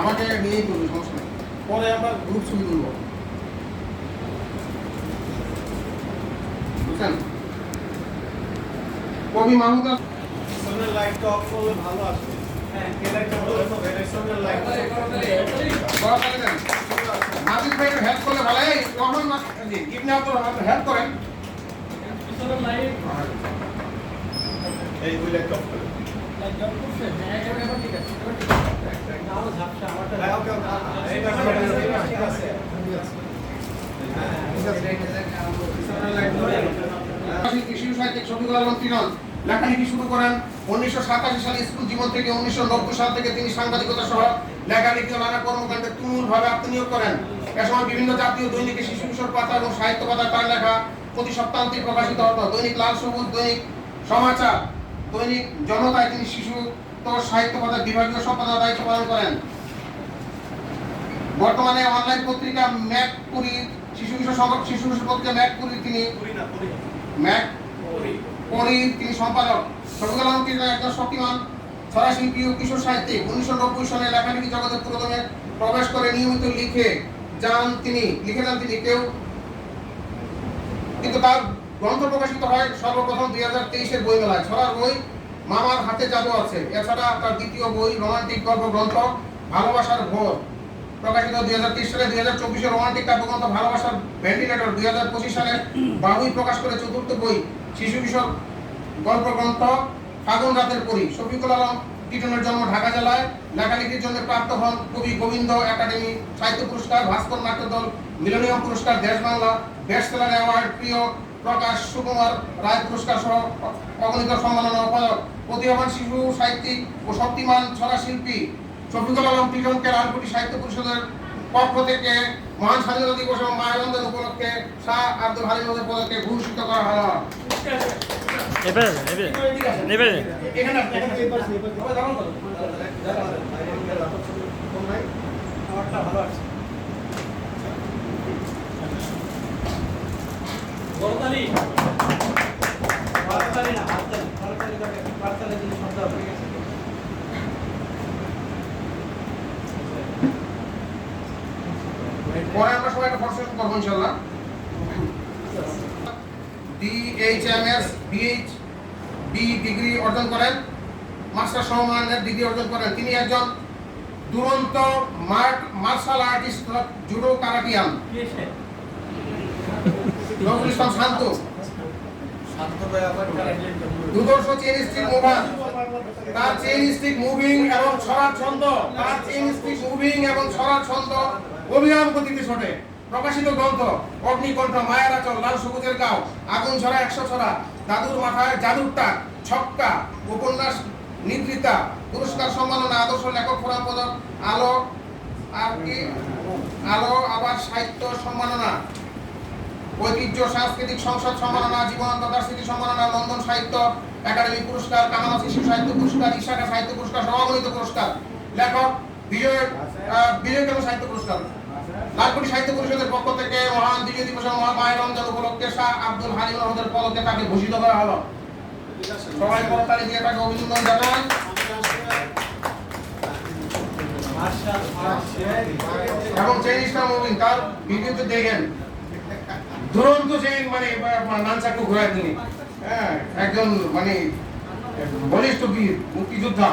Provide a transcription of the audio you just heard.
আমাকে নিয়েই তুলবে, সমস্যা নেই। পরে আমরা গ্রুপ ছবি তুলব, বুঝছেন? কবি মাহমুদ সামনে লাইটটা অফ করলে ভালো আসবে। হ্যাঁ, লাইটটা বন্ধ করে দেন, সামনে লাইটটা অফ করে দেন। নাজির ভাইয়ের হেল্প করলে ভালো। এই রহমান জি ইবনে আব্দুর রহমান হেল্প করেন। পিছনের লাইট এই দুই লাইটটা অফ করে। লাইট অফ করছে। হ্যাঁ, এবার ঠিক আছে। এবার ঠিক আছে। নাও ঝাপসা আমারটা। হ্যাঁ, ওকে ওকে। এইটা ঠিক আছে। শিশু সাহিত্যিক শফিকুল আলম তিনন লেখালেখি শুরু করেন 1987 সালে। স্কুল জীবন থেকে 1990 সাল থেকে তিনি সাংবাদিকতা সহ লেখালেখি ও নানা কর্মকাণ্ডে তুমুলভাবে আত্মনিয়োগ করেন। এ সময় বিভিন্ন জাতীয় দৈনিকে শিশু কিশোর পাতা এবং সাহিত্য পাতা তার লেখা প্রতি সপ্তাহান্তে প্রকাশিত হতো। দৈনিক লাল সবুজ, দৈনিক সমাচার, দৈনিক জনতায় তিনি শিশু সাহিত্য পাতার বিভাগীয় সম্পাদনার দায়িত্ব পালন করেন। বর্তমানে অনলাইন পত্রিকা ম্যাকপুরি শিশু কিশোর পত্রিকা ম্যাকপুরি তিনি তিনি সম্পাদক। শফিকুল আলম তিনন একজন শক্তিমান ছড়া শিল্পী ও কিশোর সাহিত্যিক। 1990 সালে লেখালেখি জগতে পুরোদমে প্রবেশ করে নিয়মিত লিখে যান তিনি কেউ কিন্তু তার গ্রন্থ প্রকাশিত হয় সর্বপ্রথম 2023-এর বইমেলায়। ছড়ার বই মামার হাতে জাদু আছে। এছাড়া তার দ্বিতীয় বই রোমান্টিক গল্প গ্রন্থ ভালোবাসার ভোর প্রকাশিত 2023 সালে। 2024-এর রোমান্টিক কাব্যগ্রন্থ ভালোবাসার ভেন্টিলেটর। 2025 সালে বাহুই প্রকাশ করে চতুর্থ বই শিশু কিশোর গল্প গ্রন্থ ফাগুন রাতের পরী। শফিকুল আলম তিননের জন্ম ঢাকা জেলায়। লেখালেখির জন্য প্রাপ্ত হন কবি গোবিন্দ একাডেমি সাহিত্য পুরস্কার, ভাস্কর নাট্যদল মিলেনিয়াম পুরস্কার, দেশ বাংলা বেস্টসেলার অ্যাওয়ার্ড, প্রিয় প্রকাশ সুকুমার রায় পুরস্কার সহ অগণিত সম্মাননা ও পদক। প্রতিভাবান শিশু সাহিত্যিক ও শক্তিমান ছড়া শিল্পী শফিকুল আলম তিনজনকে লালকুটি সাহিত্য পরিষদের পক্ষ থেকে মহান স্বাধীনতা দিবস এবং মাহেরমজান উপলক্ষে শাহ আব্দুল হালিম পদকে ভূষিত করা হলো। এখানে আমারটা ভালো আছে। বড়তালি না, হাততালি দিলে শব্দ হবে। পরে আমরা সবাই একটা ফটো সেশন করবো ইনশাআল্লাহ। DHMS BHB ডিগ্রি অর্জন করেন, মাস্টার সমমানের ডিগ্রি অর্জন করেন। তিনি একজন দুরন্ত martial artist, judo কারাটিয়ান। Nazrul Islam শান্ত দুদর্শ চেইন স্টিক মুভার। তার চেইন স্টিক মুভিং এবং ছড়ার ছন্দ অবিরাম গতিতে ছোটে। প্রকাশিত গ্রন্থ অগ্নিকণ্ঠ, মায়ের আঁচল, লাল সবুজের গাও, আগুন ছড়া 100 ছড়া, দাদুর মাথায় জাদুর টাক, ছক্কা, উপন্যাস নিদ্রিতা, পুরস্কার সম্মাননা, আদর্শ লেখক ফোরাম পদক, আলো আবার সাহিত্য সম্মাননা, ঐতিহ্য সাংস্কৃতিক সংসদ সম্মাননা, জীবনানন্দ স্মৃতি সম্মাননা, লন্ডন সাহিত্য একাডেমি পুরস্কার, কামাল শিশু সাহিত্য পুরস্কার, ইশাকা সাহিত্য পুরস্কার, সমাগত পুরস্কার, লেখক বিজয় সাহিত্য পুরস্কার। লালকুটি সাহিত্য পরিষদের পক্ষ থেকে মহান বিজয় দিবস মায়ের রমজান উপলক্ষে শাহ আব্দুল হালিম পদকে তাকে ভূষিত করা হলো। সবাই করতালি দিয়ে তাকে অভিনন্দন জানান। এবং চেইন স্টার মুভিং তার ভিডিওতে দেখেন দুরন্ত চেইন, মানে নানচাকু ঘোরায় তিনি। হ্যাঁ, একজন মানে বলিষ্ঠ বীর মুক্তিযোদ্ধা।